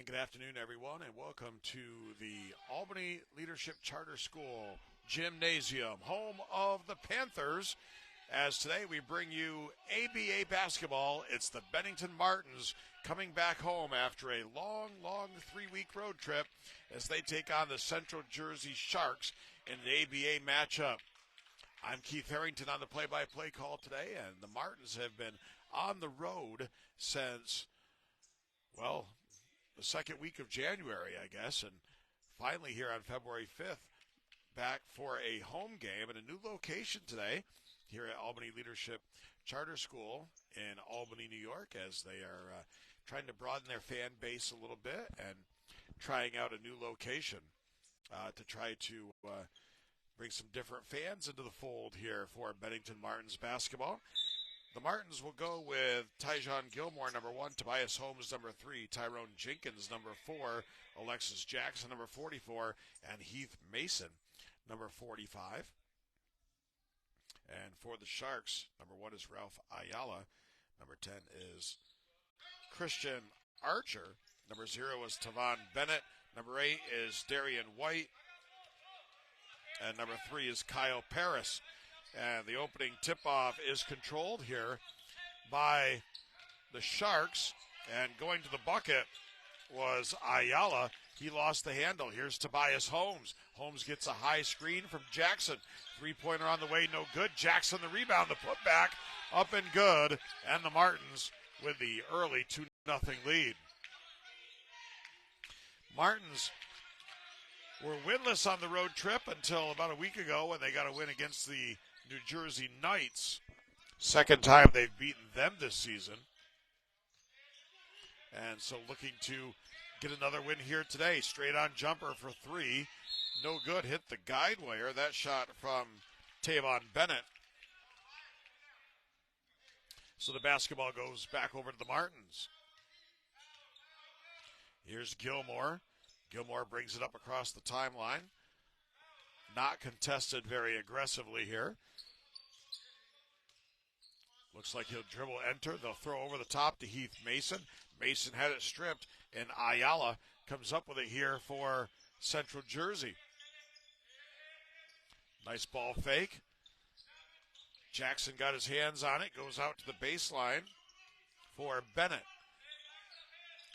And good afternoon, everyone, and welcome to the Albany Leadership Charter School Gymnasium, home of the Panthers. As today we bring you ABA basketball. It's the Bennington Martins coming back home after a long 3-week road trip as they take on the Central Jersey Sharks in an ABA matchup. I'm Keith Harrington on the play-by-play call today, and the Martins have been on the road since, well, the second week of January, I guess, and finally here on February 5th, back for a home game at a new location today here at Albany Leadership Charter School in Albany, New York, as they are trying to broaden their fan base a little bit and trying out a new location to try to bring some different fans into the fold here for Bennington Martins basketball. The Martins will go with Tyjon Gilmore, number 1, Tobias Holmes, number 3, Tyrone Jenkins, number 4, Alexis Jackson, number 44, and Heath Mason, number 45. And for the Sharks, number 1 is Ralph Ayala, number 10 is Christian Archer, number 0 is Tavon Bennett, number 8 is Darian White, and number 3 is Kyle Paris. And the opening tip-off is controlled here by the Sharks. And going to the bucket was Ayala. He lost the handle. Here's Tobias Holmes. Holmes gets a high screen from Jackson. Three-pointer on the way, no good. Jackson the rebound, the putback, up and good. And the Martins with the early 2-0 lead. Martins were winless on the road trip until about a week ago when they got a win against the New Jersey Knights. Second time they've beaten them this season. And so looking to get another win here today. Straight on jumper for 3. No good. Hit the guide wire. That shot from Tavon Bennett. So the basketball goes back over to the Martins. Here's Gilmore. Gilmore brings it up across the timeline. Not contested very aggressively here. Looks like he'll dribble, enter. They'll throw over the top to Heath Mason. Mason had it stripped, and Ayala comes up with it here for Central Jersey. Nice ball fake. Jackson got his hands on it, goes out to the baseline for Bennett.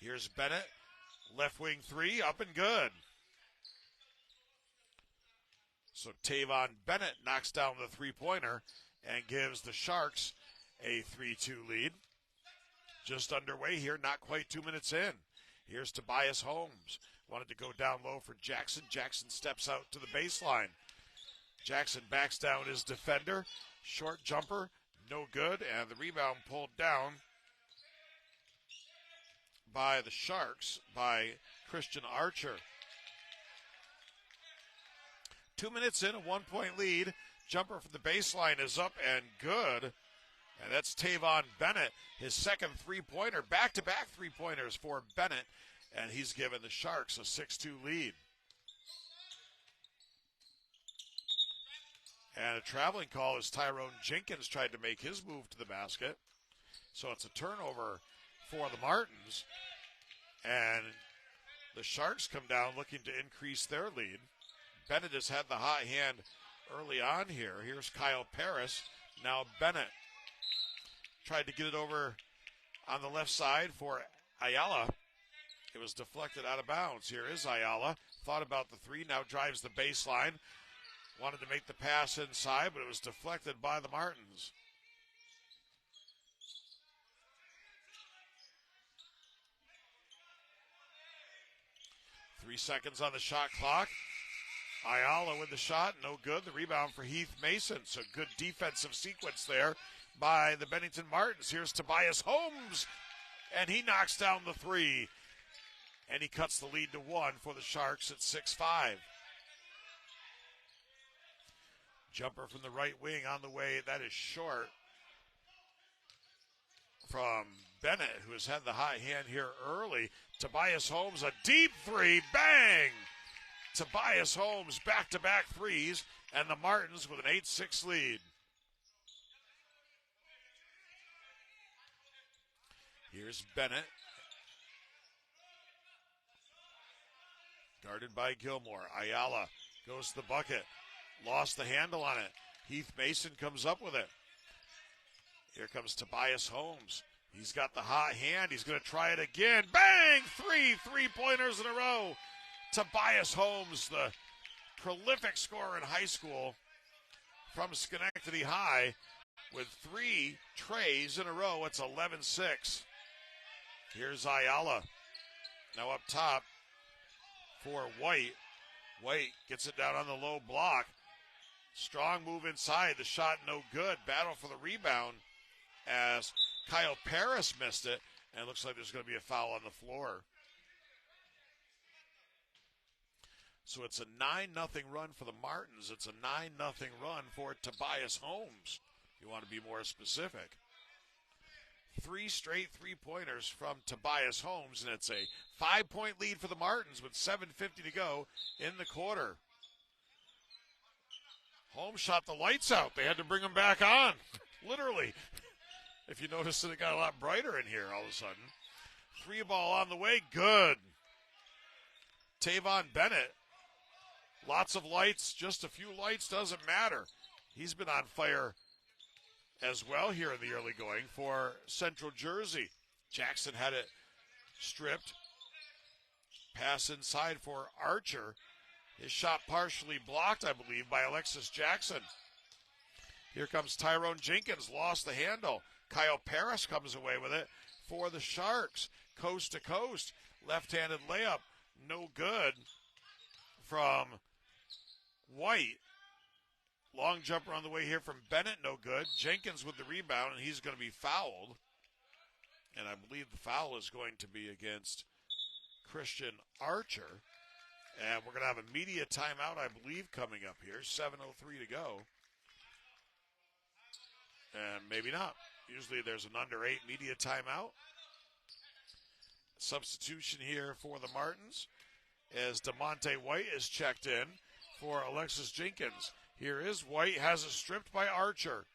Here's Bennett, left wing 3, up and good. So Tavon Bennett knocks down the three-pointer and gives the Sharks a 3-2 lead. Just underway here, not quite 2 minutes in. Here's Tobias Holmes. Wanted to go down low for Jackson. Jackson steps out to the baseline. Jackson backs down his defender. Short jumper, no good, and the rebound pulled down by the Sharks, by Christian Archer. 2 minutes in, a 1-point lead. Jumper from the baseline is up and good. And that's Tavon Bennett, his second three-pointer. Back-to-back three-pointers for Bennett. And he's given the Sharks a 6-2 lead. And a traveling call as Tyrone Jenkins tried to make his move to the basket. So it's a turnover for the Martins. And the Sharks come down looking to increase their lead. Bennett has had the hot hand early on here. Here's Kyle Paris. Now Bennett tried to get it over on the left side for Ayala. It was deflected out of bounds. Here is Ayala. Thought about the 3, now drives the baseline. Wanted to make the pass inside, but it was deflected by the Martins. Three seconds on the shot clock. Ayala with the shot, no good. The rebound for Heath Mason. So good defensive sequence there by the Bennington Martins. Here's Tobias Holmes, and he knocks down the 3. And he cuts the lead to 1 for the Sharks at 6-5. Jumper from the right wing on the way. That is short from Bennett, who has had the high hand here early. Tobias Holmes, a deep 3. Bang! Tobias Holmes back-to-back threes, and the Martins with an 8-6 lead. Here's Bennett. Guarded by Gilmore. Ayala goes to the bucket. Lost the handle on it. Heath Mason comes up with it. Here comes Tobias Holmes. He's got the hot hand. He's going to try it again. Bang! 3 3-pointers in a row. Tobias Holmes, the prolific scorer in high school from Schenectady High, with 3 trays in a row. It's 11-6. Here's Ayala. Now up top for White. White gets it down on the low block. Strong move inside. The shot no good. Battle for the rebound as Kyle Paris missed it. And it looks like there's going to be a foul on the floor. So it's a 9-0 run for the Martins. It's a 9-0 run for Tobias Holmes. You want to be more specific. 3 straight 3-pointers from Tobias Holmes, and it's a 5-point lead for the Martins with 7:50 to go in the quarter. Holmes shot the lights out. They had to bring him back on, literally. If you notice that it got a lot brighter in here all of a sudden. 3 ball on the way, good. Tavon Bennett, lots of lights, just a few lights, doesn't matter. He's been on fire as well here in the early going for Central Jersey. Jackson had it stripped. Pass inside for Archer. His shot partially blocked, I believe, by Alexis Jackson. Here comes Tyrone Jenkins, lost the handle. Kyle Paris comes away with it for the Sharks. Coast to coast, left-handed layup, no good from White. Long jumper on the way here from Bennett, no good. Jenkins with the rebound, and he's going to be fouled. And I believe the foul is going to be against Christian Archer. And we're going to have a media timeout, I believe, coming up here. 7:03 to go. And maybe not. Usually there's an under 8 media timeout. Substitution here for the Martins as DeMonte White is checked in for Alexis Jenkins. Here is White, has it stripped by Archer.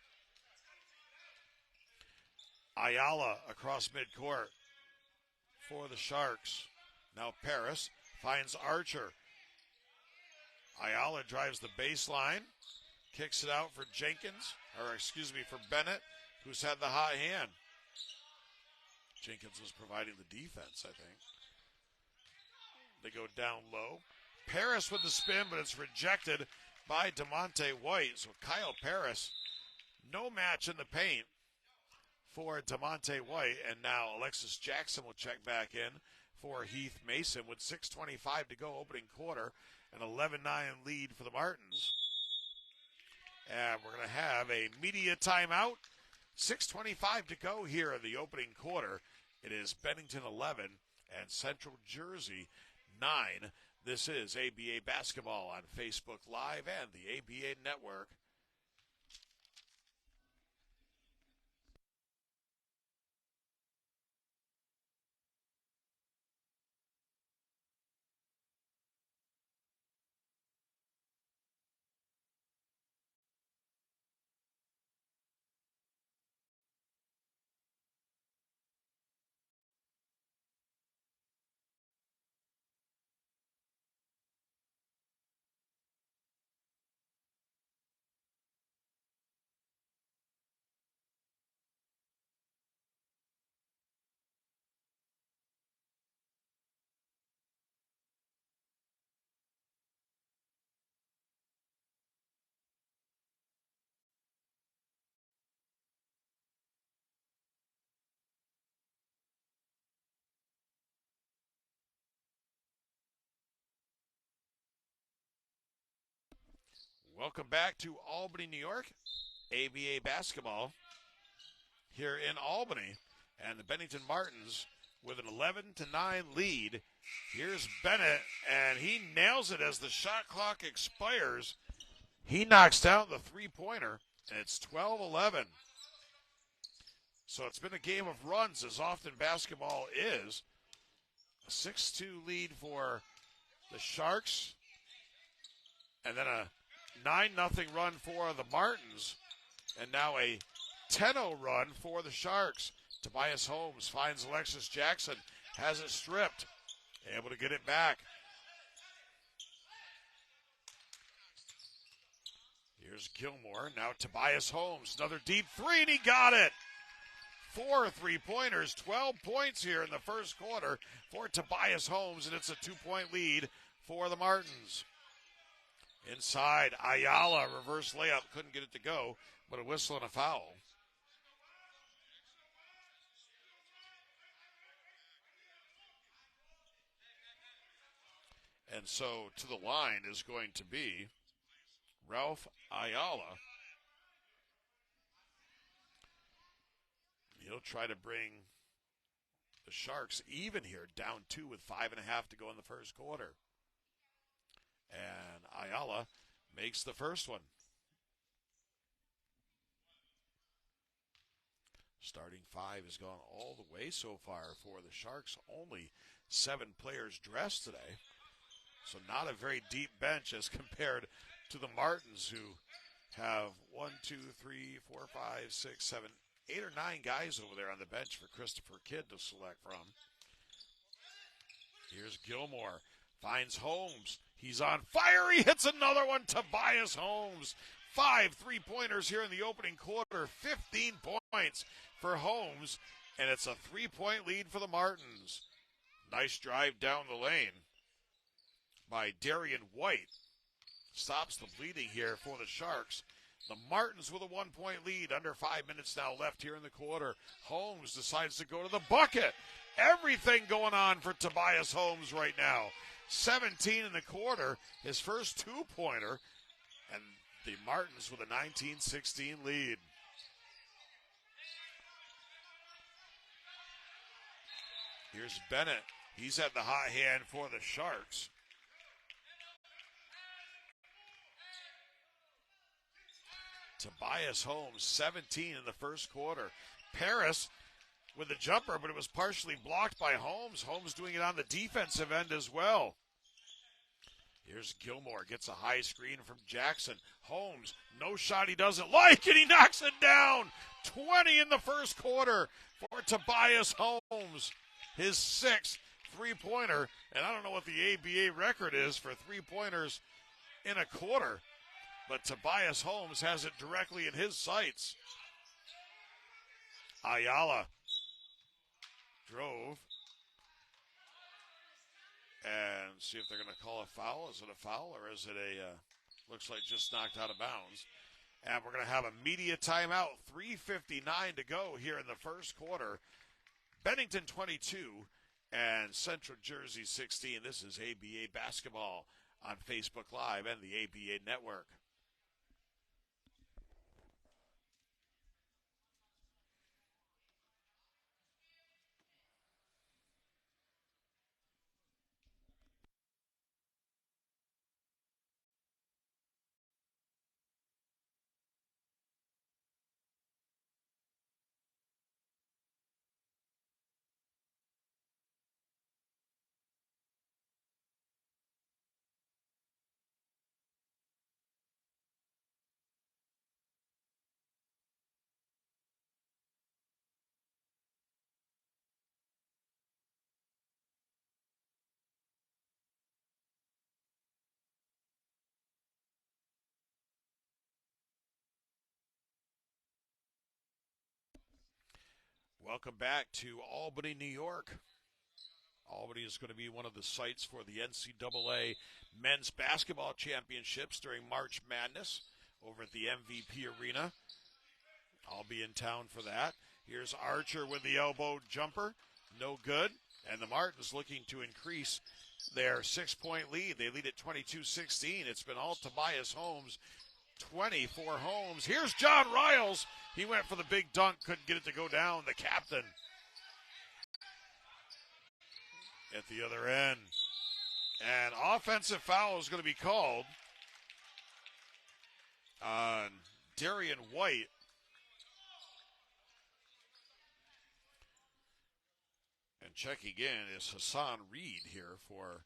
Ayala across midcourt for the Sharks. Now Paris finds Archer. Ayala drives the baseline, kicks it out for for Bennett, who's had the hot hand. Jenkins was providing the defense, I think. They go down low. Paris with the spin, but it's rejected by DeMonte White. So Kyle Paris, no match in the paint for DeMonte White. And now Alexis Jackson will check back in for Heath Mason with 6:25 to go opening quarter. An 11-9 lead for the Martins. And we're going to have a media timeout. 6:25 to go here in the opening quarter. It is Bennington 11 and Central Jersey 9. This is ABA Basketball on Facebook Live and the ABA Network. Welcome back to Albany, New York. ABA Basketball here in Albany. And the Bennington Martins with an 11-9 lead. Here's Bennett, and he nails it as the shot clock expires. He knocks down the three-pointer, and it's 12-11. So it's been a game of runs, as often basketball is. A 6-2 lead for the Sharks, and then a 9-0 run for the Martins, and now a 10-0 run for the Sharks. Tobias Holmes finds Alexis Jackson, has it stripped, able to get it back. Here's Gilmore. Now Tobias Holmes. Another deep three, and he got it. 4 3-pointers, 12 points here in the first quarter for Tobias Holmes, and it's a 2-point lead for the Martins. Inside, Ayala, reverse layup. Couldn't get it to go, but a whistle and a foul. And so to the line is going to be Ralph Ayala. He'll try to bring the Sharks even here, down 2 with 5.5 to go in the first quarter. And Ayala makes the first one. Starting 5 has gone all the way so far for the Sharks. Only 7 players dressed today. So not a very deep bench as compared to the Martins, who have 1, 2, 3, 4, 5, 6, 7, 8 or 9 guys over there on the bench for Christopher Kidd to select from. Here's Gilmore. Finds Holmes. He's on fire. He hits another one. Tobias Holmes. 5 3-pointers here in the opening quarter. 15 points for Holmes. And it's a 3-point lead for the Martins. Nice drive down the lane by Darian White. Stops the bleeding here for the Sharks. The Martins with a 1-point lead. Under 5 minutes now left here in the quarter. Holmes decides to go to the bucket. Everything going on for Tobias Holmes right now. 17 in the quarter, his first 2-pointer, and the Martins with a 19-16 lead. Here's Bennett. He's at the hot hand for the Sharks. Tobias Holmes, 17 in the first quarter. Paris with the jumper, but it was partially blocked by Holmes. Holmes doing it on the defensive end as well. Here's Gilmore, gets a high screen from Jackson. Holmes, no shot he doesn't like, and he knocks it down. 20 in the first quarter for Tobias Holmes. His 6th 3-pointer, and I don't know what the ABA record is for 3-pointers in a quarter, but Tobias Holmes has it directly in his sights. Ayala drove. And see if they're going to call a foul. Is it a foul or is it looks like just knocked out of bounds. And we're going to have a media timeout. 3:59 to go here in the first quarter. Bennington 22 and Central Jersey 16. This is ABA basketball on Facebook Live and the ABA Network. Welcome back to Albany, New York. Albany is going to be one of the sites for the NCAA Men's Basketball Championships during March Madness over at the MVP Arena. I'll be in town for that. Here's Archer with the elbow jumper. No good. And the Martins looking to increase their 6-point lead. They lead at 22-16. It's been all Tobias Holmes. 20 for Holmes. Here's John Riles. He went for the big dunk, couldn't get it to go down. The captain at the other end. And offensive foul is going to be called on Darian White. And checking in is Hassan Reed here for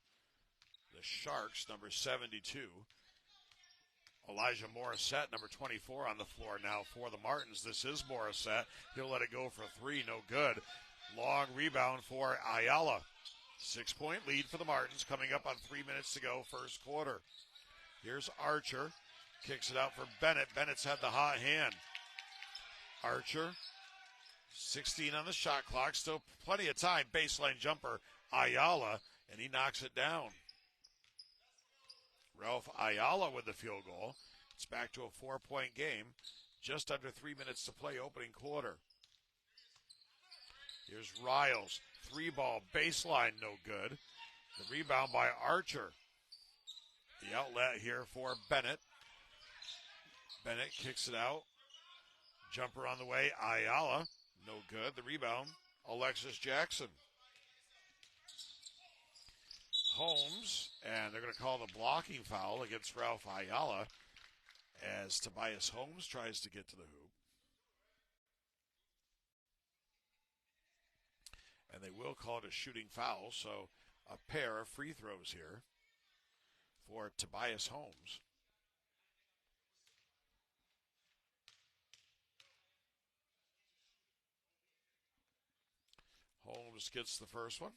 the Sharks, number 72. Elijah Morissette, number 24, on the floor now for the Martins. This is Morissette. He'll let it go for 3, no good. Long rebound for Ayala. 6-point lead for the Martins coming up on 3 minutes to go, first quarter. Here's Archer. Kicks it out for Bennett. Bennett's had the hot hand. Archer, 16 on the shot clock. Still plenty of time. Baseline jumper, Ayala, and he knocks it down. Ralph Ayala with the field goal. It's back to a 4-point game. Just under 3 minutes to play opening quarter. Here's Riles. 3-ball baseline, no good. The rebound by Archer. The outlet here for Bennett. Bennett kicks it out. Jumper on the way. Ayala, no good. The rebound, Alexis Jackson. Holmes, and they're going to call the blocking foul against Ralph Ayala as Tobias Holmes tries to get to the hoop. And they will call it a shooting foul, so a pair of free throws here for Tobias Holmes. Holmes gets the first one.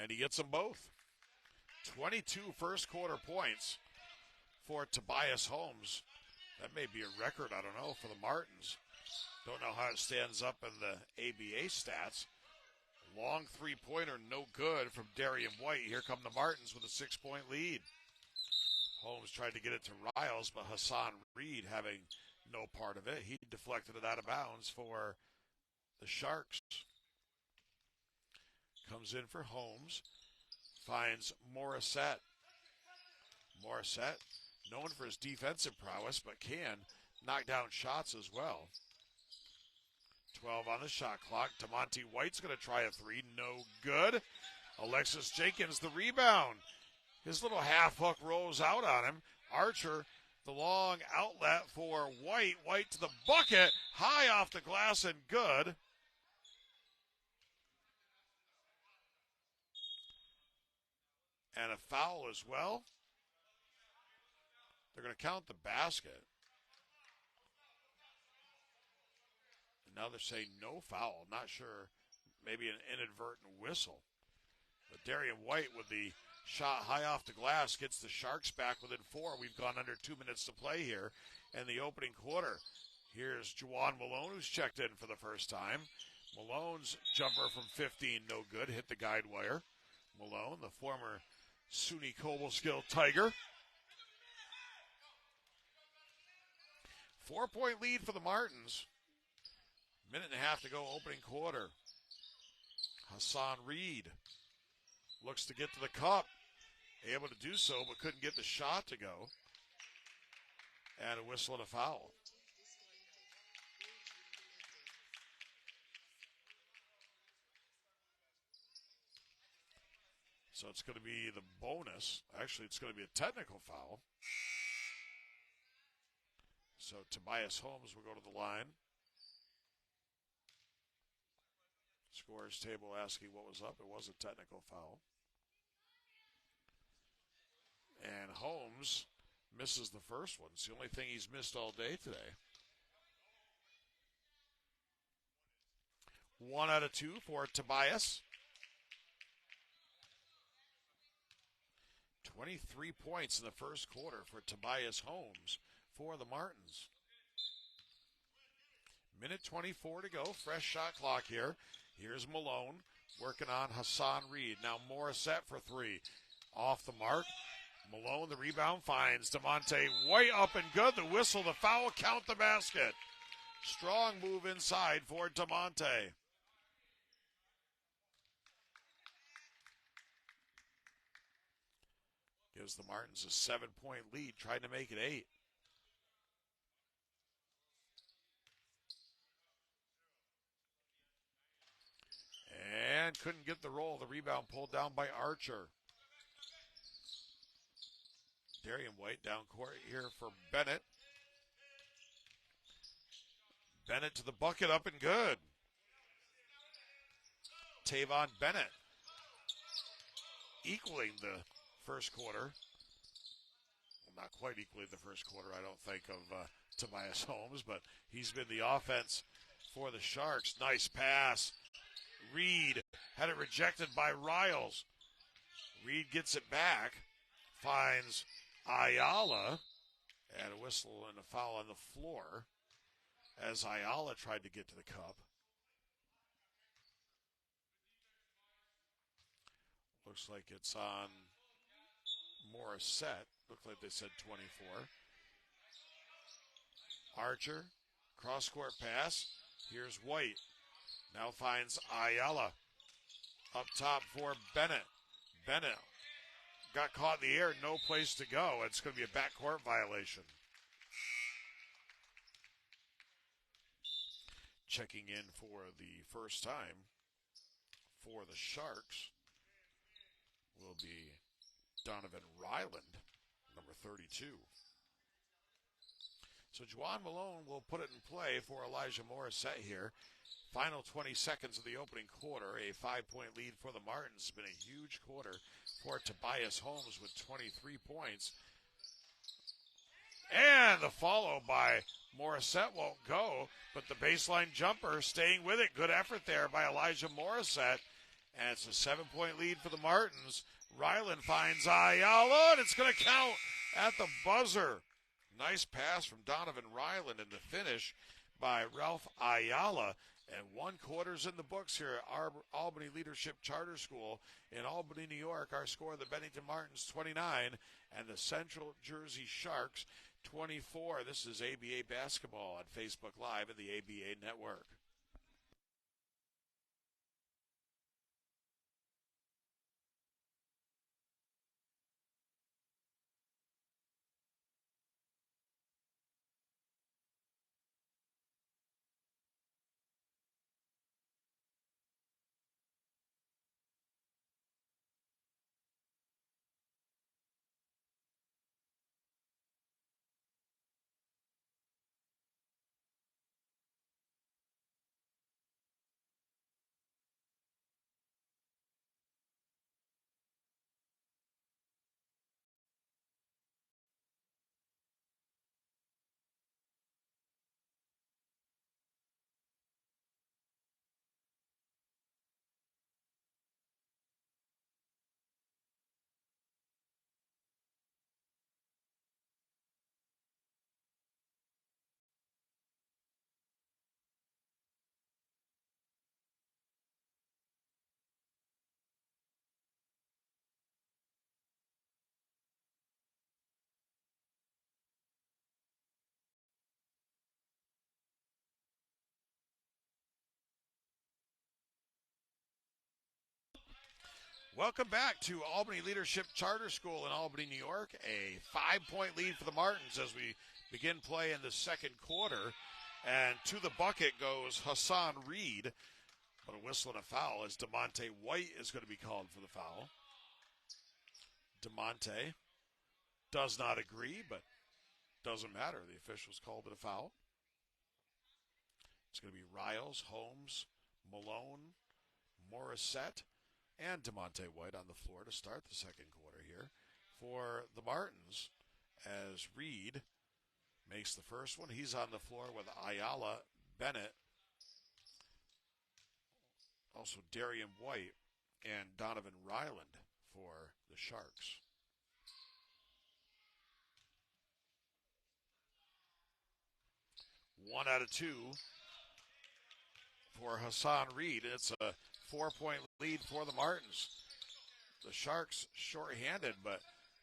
And he gets them both. 22 first quarter points for Tobias Holmes. That may be a record, I don't know, for the Martins. Don't know how it stands up in the ABA stats. Long three-pointer, no good from Darian White. Here come the Martins with a 6-point lead. Holmes tried to get it to Riles, but Hassan Reed having no part of it. He deflected it out of bounds for the Sharks. Comes in for Holmes. Finds Morissette. Morissette, known for his defensive prowess, but can knock down shots as well. 12 on the shot clock. DeMonte White's going to try a three. No good. Alexis Jenkins, the rebound. His little half hook rolls out on him. Archer, the long outlet for White. White to the bucket. High off the glass and good. And a foul as well. They're going to count the basket. And now they're saying no foul. Not sure. Maybe an inadvertent whistle. But Darian White with the shot high off the glass gets the Sharks back within 4. We've gone under 2 minutes to play here in the opening quarter. Here's Juwan Malone, who's checked in for the first time. Malone's jumper from 15, no good. Hit the guide wire. Malone, the former SUNY Cobleskill Tiger. 4-point lead for the Martins. Minute and a half to go, opening quarter. Hassan Reed looks to get to the cup. Able to do so, but couldn't get the shot to go. And a whistle and a foul. So it's going to be the bonus. Actually, it's going to be a technical foul. So Tobias Holmes will go to the line. Scorers table asking what was up. It was a technical foul. And Holmes misses the first one. It's the only thing he's missed all day today. 1 out of 2 for Tobias. 23 points in the first quarter for Tobias Holmes for the Martins. Minute 24 to go. Fresh shot clock here. Here's Malone working on Hassan Reed. Now Morissette for 3. Off the mark. Malone, the rebound, finds DeMonte White up and good. The whistle, the foul, count the basket. Strong move inside for DeMonte. Gives the Martins a 7-point lead, trying to make it 8. And couldn't get the roll. The rebound pulled down by Archer. Darian White down court here for Bennett. Bennett to the bucket, up and good. Tavon Bennett equaling the first quarter. Well, not quite equaling the first quarter, I don't think, of Tobias Holmes, but he's been the offense for the Sharks. Nice pass Reed had it rejected by Riles. Reed gets it back, finds Ayala, and a whistle and a foul on the floor as Ayala tried to get to the cup. Looks like it's on Morissette. Looked like they said 24. Archer, cross-court pass. Here's White. Now finds Ayala. Up top for Bennett. Bennett got caught in the air, no place to go. It's going to be a backcourt violation. Checking in for the first time for the Sharks will be Donovan Ryland, number 32. So Juwan Malone will put it in play for Elijah Morissette here. Final 20 seconds of the opening quarter. A 5-point lead for the Martins. It's been a huge quarter for Tobias Holmes with 23 points. And the follow by Morissette won't go, but the baseline jumper staying with it. Good effort there by Elijah Morissette. And it's a 7-point lead for the Martins. Ryland finds Ayala, and it's going to count at the buzzer. Nice pass from Donovan Ryland, and the finish by Ralph Ayala. And 1 quarter's in the books here at our Albany Leadership Charter School in Albany, New York. Our score, the Bennington Martins 29 and the Central Jersey Sharks 24. This is ABA Basketball on Facebook Live and the ABA Network. Welcome back to Albany Leadership Charter School in Albany, New York. A 5-point lead for the Martins as we begin play in the second quarter. And to the bucket goes Hassan Reed. But a whistle and a foul as DeMonte White is going to be called for the foul. DeMonte does not agree, but doesn't matter. The officials called it a foul. It's going to be Riles, Holmes, Malone, Morissette, and DeMonte White on the floor to start the second quarter here for the Martins as Reed makes the first one. He's on the floor with Ayala, Bennett, also Darian White, and Donovan Ryland for the Sharks. One out of two for Hassan Reed. It's a 4-point lead for the Martins. The Sharks shorthanded, but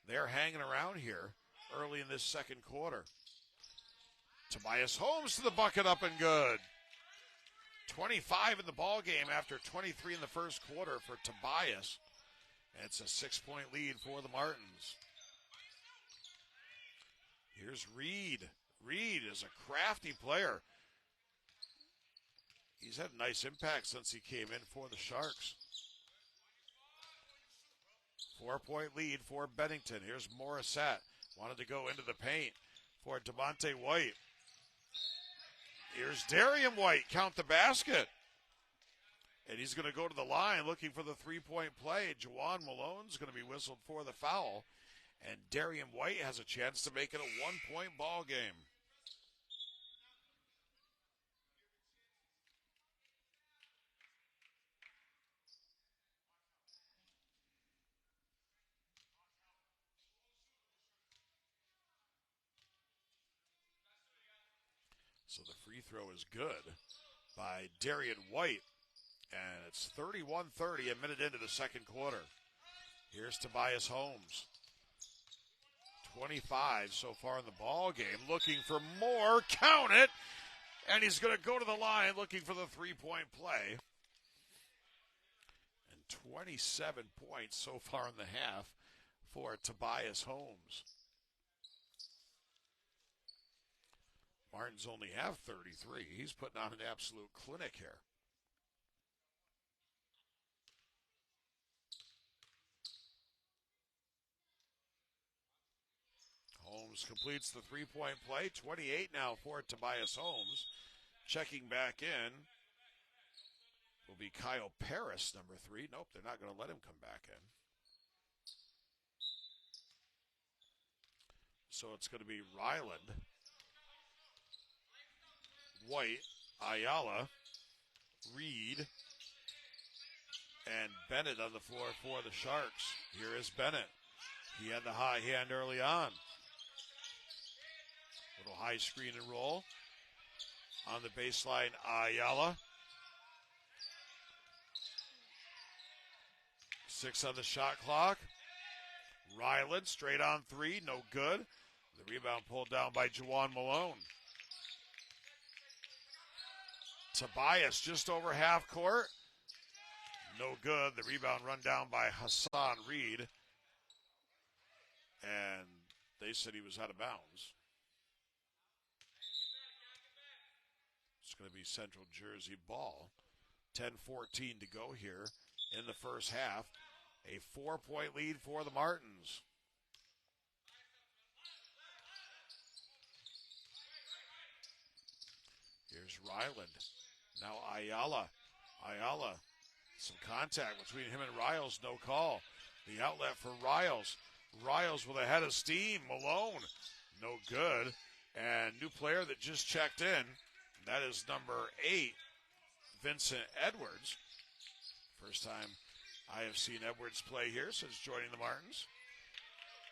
they're hanging around here early in this second quarter. Tobias Holmes to the bucket, up and good. 25 in the ball game after 23 in the first quarter for Tobias. And it's a 6-point lead for the Martins. Here's Reed. Reed is a crafty player. He's had a nice impact since he came in for the Sharks. 4-point lead for Bennington. Here's Morissette. Wanted to go into the paint for DeMonte White. Here's Darian White. Count the basket. And he's going to go to the line looking for the 3-point play. Juwan Malone's going to be whistled for the foul. And Darian White has a chance to make it a 1-point ball game. So the free throw is good by Darian White. And it's 31-30, a minute into the second quarter. Here's Tobias Holmes. 25 so far in the ball game, looking for more. Count it! And he's going to go to the line looking for the three-point play. And 27 points so far in the half for Tobias Holmes. Martins only have 33. He's putting on an absolute clinic here. Holmes completes the three-point play. 28 now for Tobias Holmes. Checking back in will be Kyle Paris, number 3. Nope, they're not going to let him come back in. So it's going to be Ryland, White, Ayala, Reed, and Bennett on the floor for the Sharks. Here is Bennett. He had the high hand early on. Little high screen and roll. On the baseline, Ayala. 6 on the shot clock. Ryland straight on 3, no good. The rebound pulled down by Juwan Malone. Tobias just over half court. No good. The rebound run down by Hassan Reed. And they said he was out of bounds. It's going to be Central Jersey ball. 10-14 to go here in the first half. A 4-point lead for the Martins. Here's Ryland. Now Ayala. Ayala. Some contact between him and Riles. No call. The outlet for Riles. Riles with a head of steam. Malone. No good. And new player that just checked in. That is number 8, Vincent Edwards. First time I have seen Edwards play here since joining the Martins.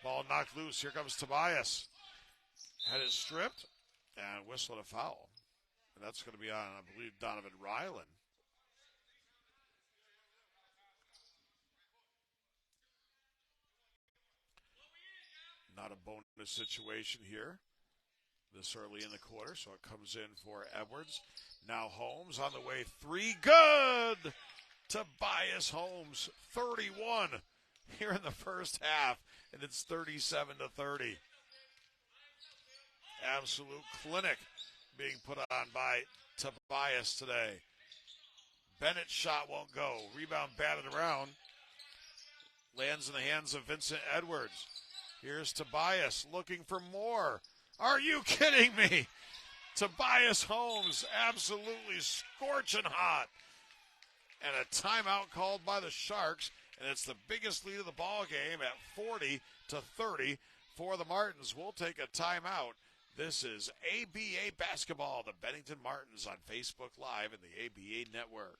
Ball knocked loose. Here comes Tobias. Head is stripped and whistled a foul. And that's going to be on, I believe, Donovan Ryland. Not a bonus situation here this early in the quarter, so it comes in for Edwards. Now Holmes on the way, 3, good! Tobias Holmes, 31 here in the first half, and it's 37-30. Absolute clinic being put on by Tobias today. Bennett's shot won't go. Rebound batted around. Lands in the hands of Vincent Edwards. Here's Tobias looking for more. Are you kidding me? Tobias Holmes absolutely scorching hot. And a timeout called by the Sharks. And it's the biggest lead of the ball game at 40-30 for the Martins. We'll take a timeout. This is ABA Basketball, the Bennington Martins on Facebook Live and the ABA Network.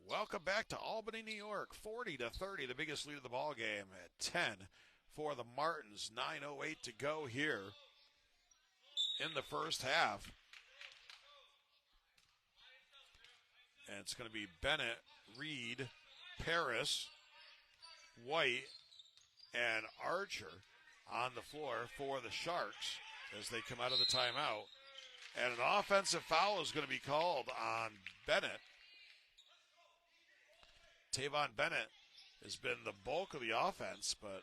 Welcome back to Albany, New York. 40-30, the biggest lead of the ball game at 10 for the Martins. 9:08 to go here in the first half. And it's going to be Bennett, Reed, Paris, White, and Archer on the floor for the Sharks as they come out of the timeout. And an offensive foul is going to be called on Bennett. Tavon Bennett has been the bulk of the offense, but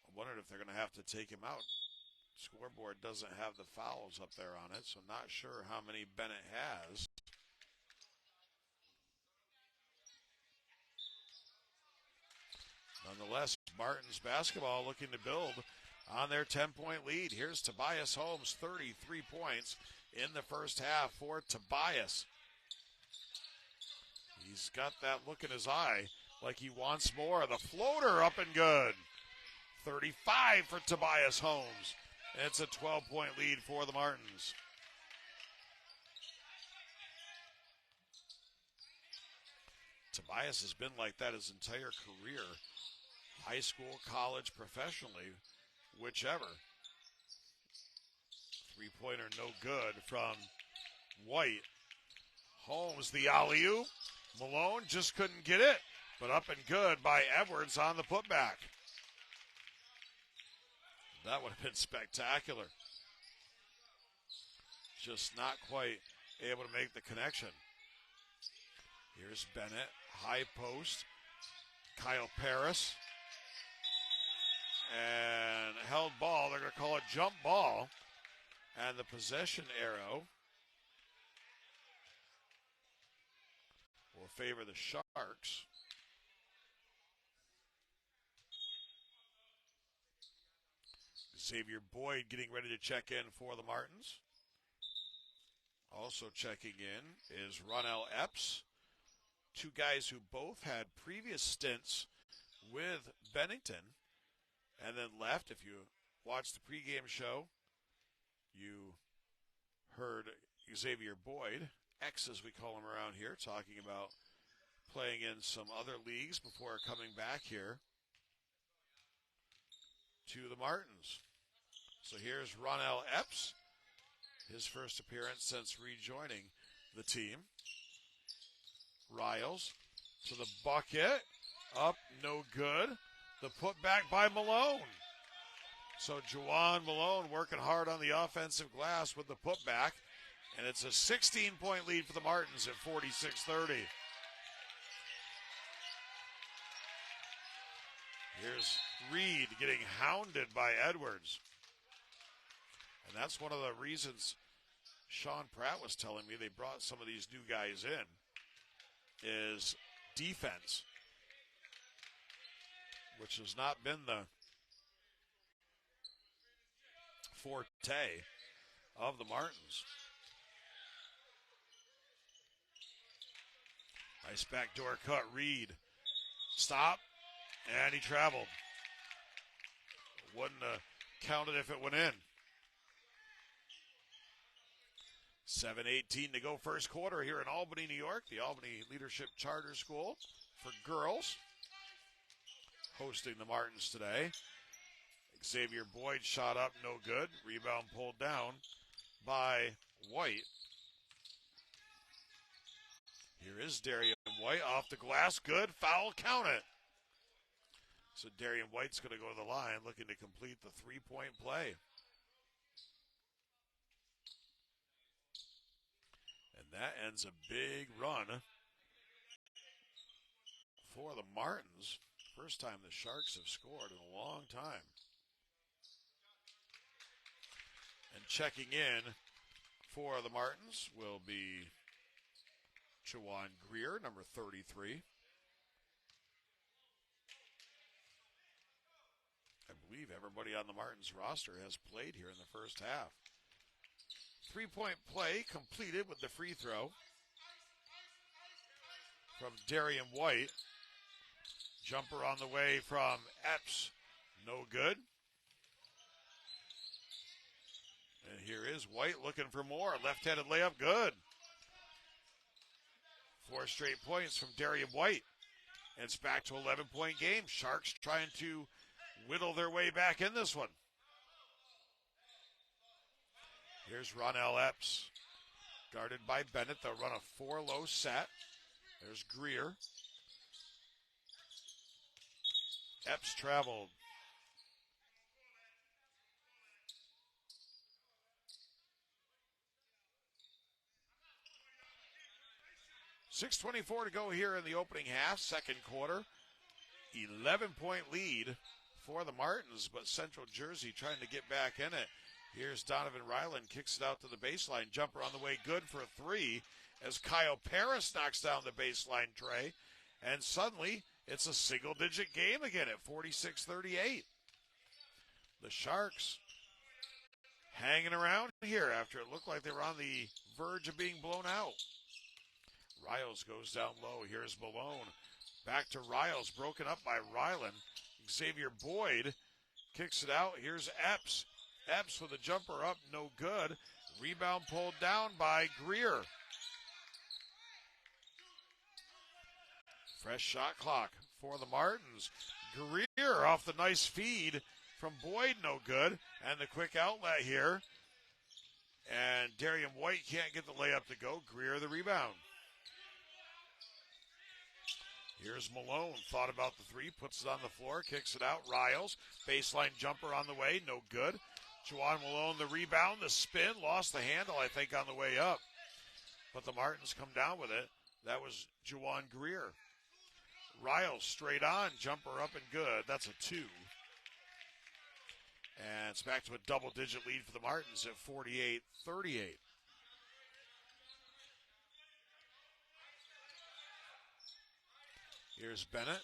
I wondered if they're going to have to take him out. Scoreboard doesn't have the fouls up there on it, so not sure how many Bennett has. Nonetheless, Martin's basketball looking to build on their 10-point lead. Here's Tobias Holmes, 33 points in the first half for Tobias. He's got that look in his eye like he wants more. The floater up and good. 35 for Tobias Holmes. It's a 12-point lead for the Martins. Tobias has been like that his entire career. High school, college, professionally, whichever. Three-pointer no good from White. Holmes, the alley-oop. Malone just couldn't get it, but up and good by Edwards on the putback. That would have been spectacular. Just not quite able to make the connection. Here's Bennett, high post. Kyle Paris. And held ball. They're going to call it jump ball. And the possession arrow will favor the Sharks. Xavier Boyd getting ready to check in for the Martins. Also checking in is Ronell Epps. Two guys who both had previous stints with Bennington and then left. If you watched the pregame show, you heard Xavier Boyd, X as we call him around here, talking about playing in some other leagues before coming back here to the Martins. So here's Ronell Epps, his first appearance since rejoining the team. Riles to the bucket, up, no good. The putback by Malone. So Juwan Malone working hard on the offensive glass with the putback, and it's a 16-point lead for the Martins at 46-30. Here's Reed getting hounded by Edwards. And that's one of the reasons Sean Pratt was telling me they brought some of these new guys in, is defense, which has not been the forte of the Martins. Nice backdoor cut, Reed. Stop, and he traveled. Wouldn't have counted if it went in. 7:18 to go first quarter here in Albany, New York. The Albany Leadership Charter School for girls hosting the Martins today. Xavier Boyd shot up, no good. Rebound pulled down by White. Here is Darian White off the glass. Good. Foul. Count it. So Darian White's going to go to the line looking to complete the three-point play. And that ends a big run for the Martins. First time the Sharks have scored in a long time. And checking in for the Martins will be Juwan Greer, number 33. I believe everybody on the Martins roster has played here in the first half. Three-point play completed with the free throw from Darian White. Jumper on the way from Epps, no good. And here is White looking for more. Left-handed layup, good. 4 straight points from Darian White. And it's back to 11-point game. Sharks trying to whittle their way back in this one. Here's Ronell Epps, guarded by Bennett. They'll run a 4-low set. There's Greer. Epps traveled. 6:24 to go here in the opening half, second quarter. 11-point lead for the Martins, but Central Jersey trying to get back in it. Here's Donovan Ryland, kicks it out to the baseline. Jumper on the way, good for three, as Kyle Paris knocks down the baseline tray. And suddenly, it's a single-digit game again at 46-38. The Sharks hanging around here after it looked like they were on the verge of being blown out. Riles goes down low. Here's Malone. Back to Riles, broken up by Ryland. Xavier Boyd kicks it out. Here's Epps. Epps with a jumper up, no good. Rebound pulled down by Greer. Fresh shot clock for the Martins. Greer off the nice feed from Boyd, no good. And the quick outlet here. And Darian White can't get the layup to go. Greer the rebound. Here's Malone, thought about the three, puts it on the floor, kicks it out. Riles, baseline jumper on the way, no good. Juwan Malone, the rebound, the spin, lost the handle, I think, on the way up. But the Martins come down with it. That was Juwan Greer. Riles, straight on, jumper up and good. That's a two. And it's back to a double-digit lead for the Martins at 48-38. Here's Bennett.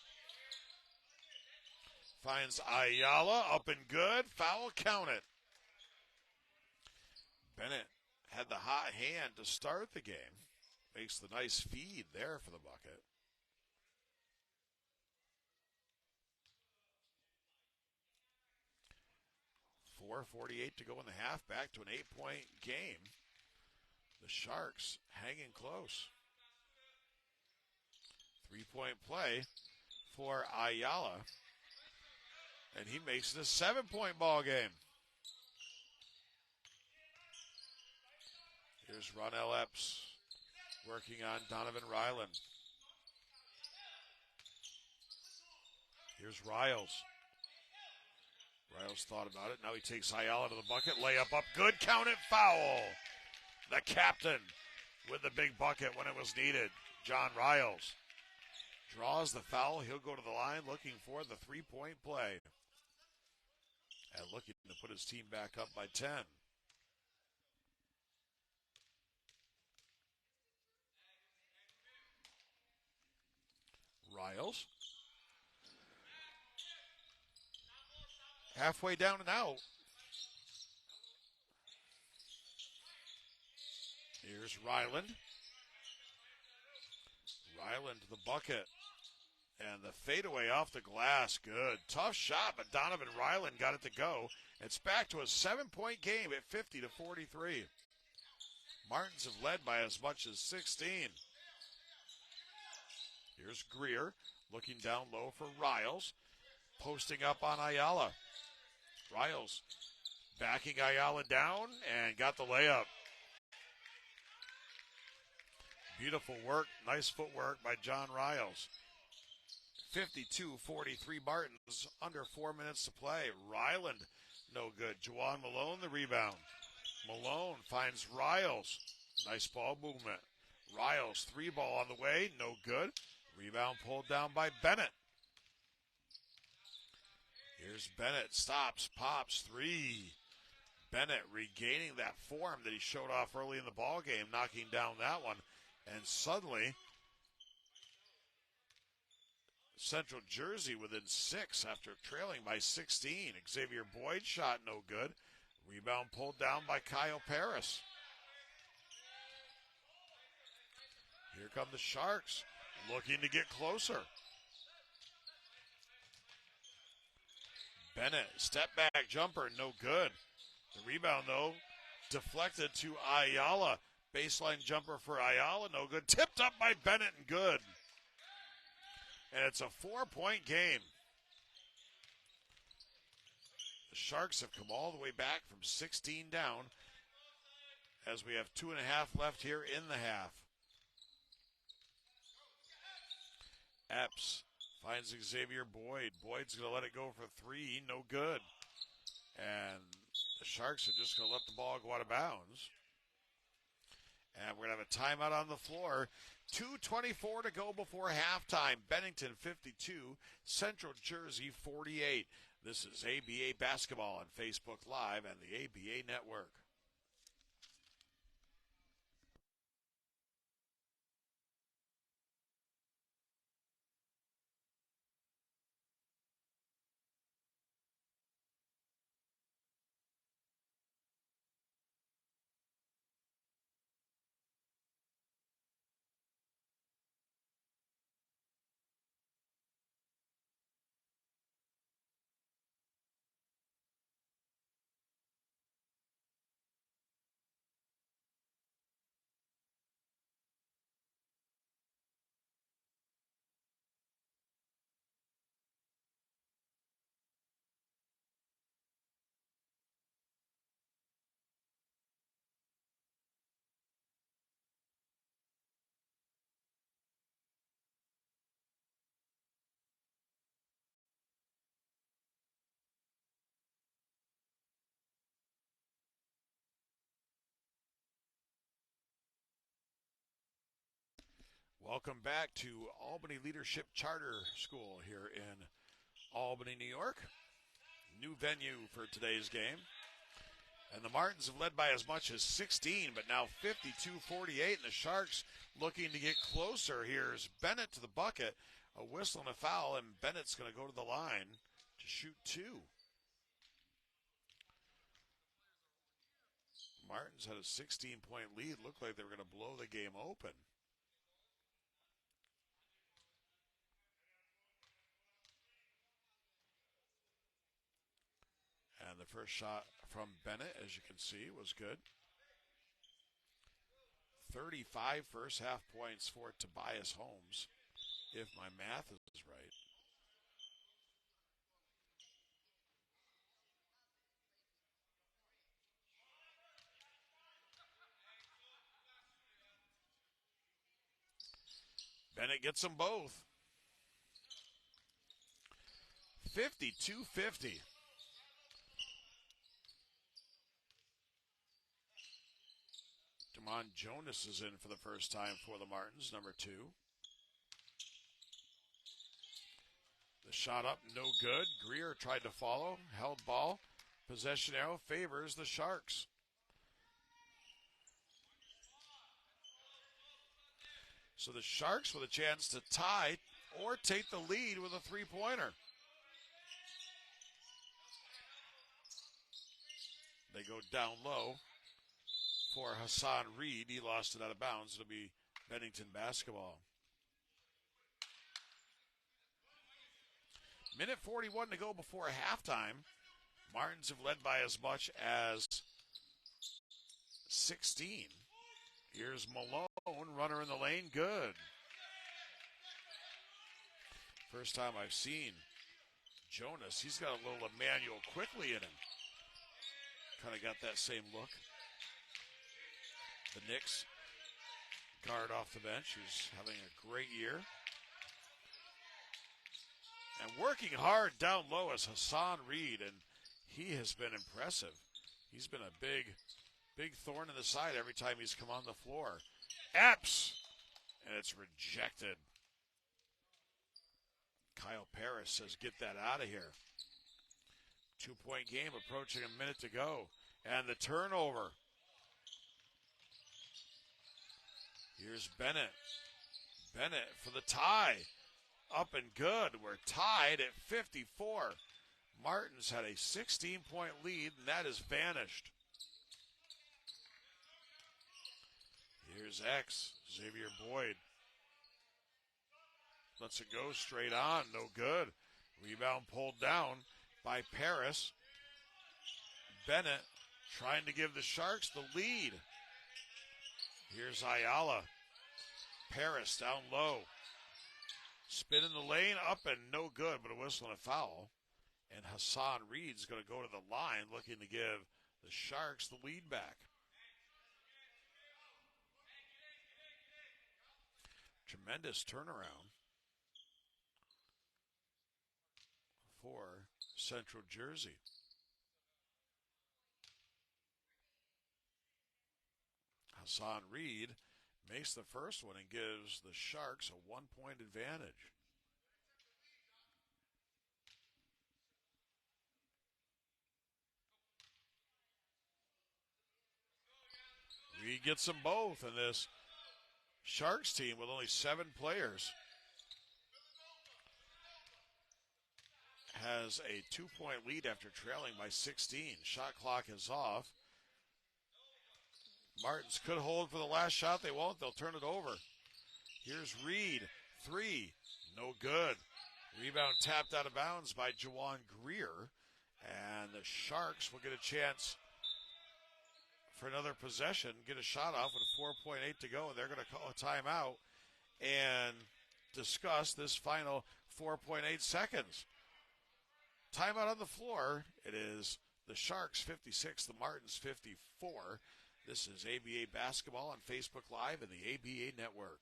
Finds Ayala, up and good. Foul counted. Bennett had the hot hand to start the game. Makes the nice feed there for the bucket. .448 to go in the half. Back to an 8-point game. The Sharks hanging close. 3-point play for Ayala. And he makes it a 7-point ball game. Here's Ronell Epps working on Donovan Ryland. Here's Riles. Riles thought about it. Now he takes Ayala to the bucket. Layup up. Good. Count it. Foul. The captain with the big bucket when it was needed. John Riles draws the foul. He'll go to the line looking for the 3-point play. And looking to put his team back up by 10. Riles. Halfway down and out. Here's Ryland. Ryland to the bucket. And the fadeaway off the glass, good. Tough shot, but Donovan Ryland got it to go. It's back to a 7-point game at 50-43. Martins have led by as much as 16. Here's Greer looking down low for Riles. Posting up on Ayala. Riles backing Ayala down and got the layup. Beautiful work, nice footwork by John Riles. 52-43 Martins, under 4 minutes to play. Ryland, no good. Juwan Malone, the rebound. Malone finds Riles. Nice ball movement. Riles, 3-ball on the way, no good. Rebound pulled down by Bennett. Here's Bennett, stops, pops, 3. Bennett regaining that form that he showed off early in the ball game, knocking down that one. And suddenly, Central Jersey within 6 after trailing by 16. Xavier Boyd shot no good. Rebound pulled down by Kyle Paris. Here come the Sharks looking to get closer. Bennett, step back jumper, no good. The rebound, though, deflected to Ayala. Baseline jumper for Ayala, no good. Tipped up by Bennett and good. And it's a 4-point game. The Sharks have come all the way back from 16 down as we have 2.5 left here in the half. Epps finds Xavier Boyd. Boyd's going to let it go for 3. No good. And the Sharks are just going to let the ball go out of bounds. And we're going to have a timeout on the floor. 2:24 to go before halftime. Bennington 52, Central Jersey 48. This is ABA Basketball on Facebook Live and the ABA Network. Welcome back to Albany Leadership Charter School here in Albany, New York. New venue for today's game. And the Martins have led by as much as 16, but now 52-48, and the Sharks looking to get closer. Here's Bennett to the bucket, a whistle and a foul, and Bennett's going to go to the line to shoot two. Martins had a 16-point lead. Looked like they were going to blow the game open. And the first shot from Bennett, as you can see, was good. 35 first half points for Tobias Holmes, if my math is right. Bennett gets them both. 52-50. Damon Jonas is in for the first time for the Martins, number 2. The shot up, no good. Greer tried to follow, held ball. Possession arrow favors the Sharks. So the Sharks with a chance to tie or take the lead with a three-pointer. They go down low for Hassan Reed. He lost it out of bounds. It'll be Bennington basketball. Minute 41 to go before halftime. Martins have led by as much as 16. Here's Malone, runner in the lane, good. First time I've seen Jonas. He's got a little Emmanuel Quickly in him. Kind of got that same look. The Knicks guard off the bench, who's having a great year. And working hard down low is Hassan Reed, and he has been impressive. He's been a big thorn in the side every time he's come on the floor. Epps! And it's rejected. Kyle Paris says, get that out of here. 2-point game approaching a minute to go. And the turnover. Here's Bennett. Bennett for the tie. Up and good. We're tied at 54. Martins had a 16-point lead, and that has vanished. Here's X, Xavier Boyd. Lets it go straight on, no good. Rebound pulled down by Paris. Bennett trying to give the Sharks the lead. Here's Ayala. Paris down low. Spin in the lane, up and no good, but a whistle and a foul. And Hassan Reed's going to go to the line looking to give the Sharks the lead back. Tremendous turnaround for Central Jersey. Hassan Reed makes the first one and gives the Sharks a 1-point advantage. Reed gets them both, and this Sharks team with only 7 players has a 2-point lead after trailing by 16. Shot clock is off. Martins could hold for the last shot. They won't. They'll turn it over. Here's Reed. 3. No good. Rebound tapped out of bounds by Jawan Greer. And the Sharks will get a chance for another possession, get a shot off with 4.8 to go. They're going to call a timeout and discuss this final 4.8 seconds. Timeout on the floor. It is the Sharks 56, the Martins 54. This is ABA Basketball on Facebook Live and the ABA Network.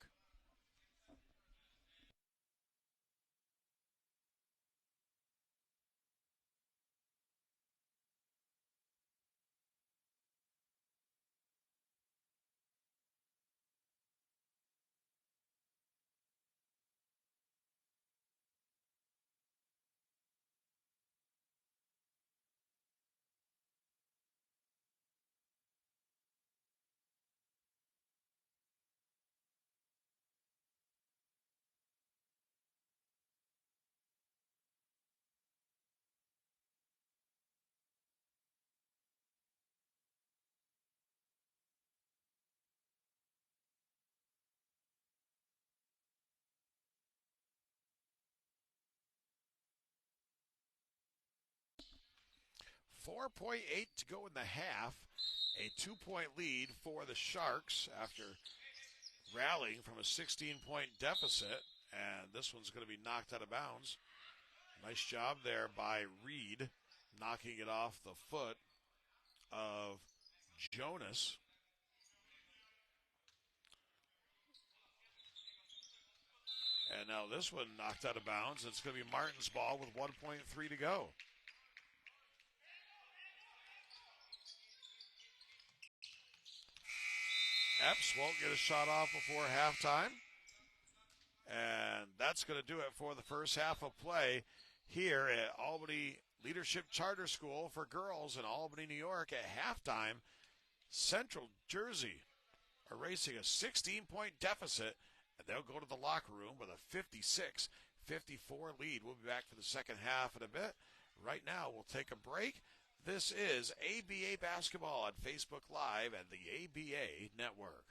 .8 to go in the half. A 2-point lead for the Sharks after rallying from a 16-point deficit. And this one's going to be knocked out of bounds. Nice job there by Reed, knocking it off the foot of Jonas. And now this one knocked out of bounds. It's going to be Martin's ball with 1.3 to go. Epps won't get a shot off before halftime. And that's going to do it for the first half of play here at Albany Leadership Charter School for girls in Albany, New York. At halftime, Central Jersey erasing a 16-point deficit, and they'll go to the locker room with a 56-54 lead. We'll be back for the second half in a bit. Right now, we'll take a break. This is ABA Basketball on Facebook Live and the ABA Network.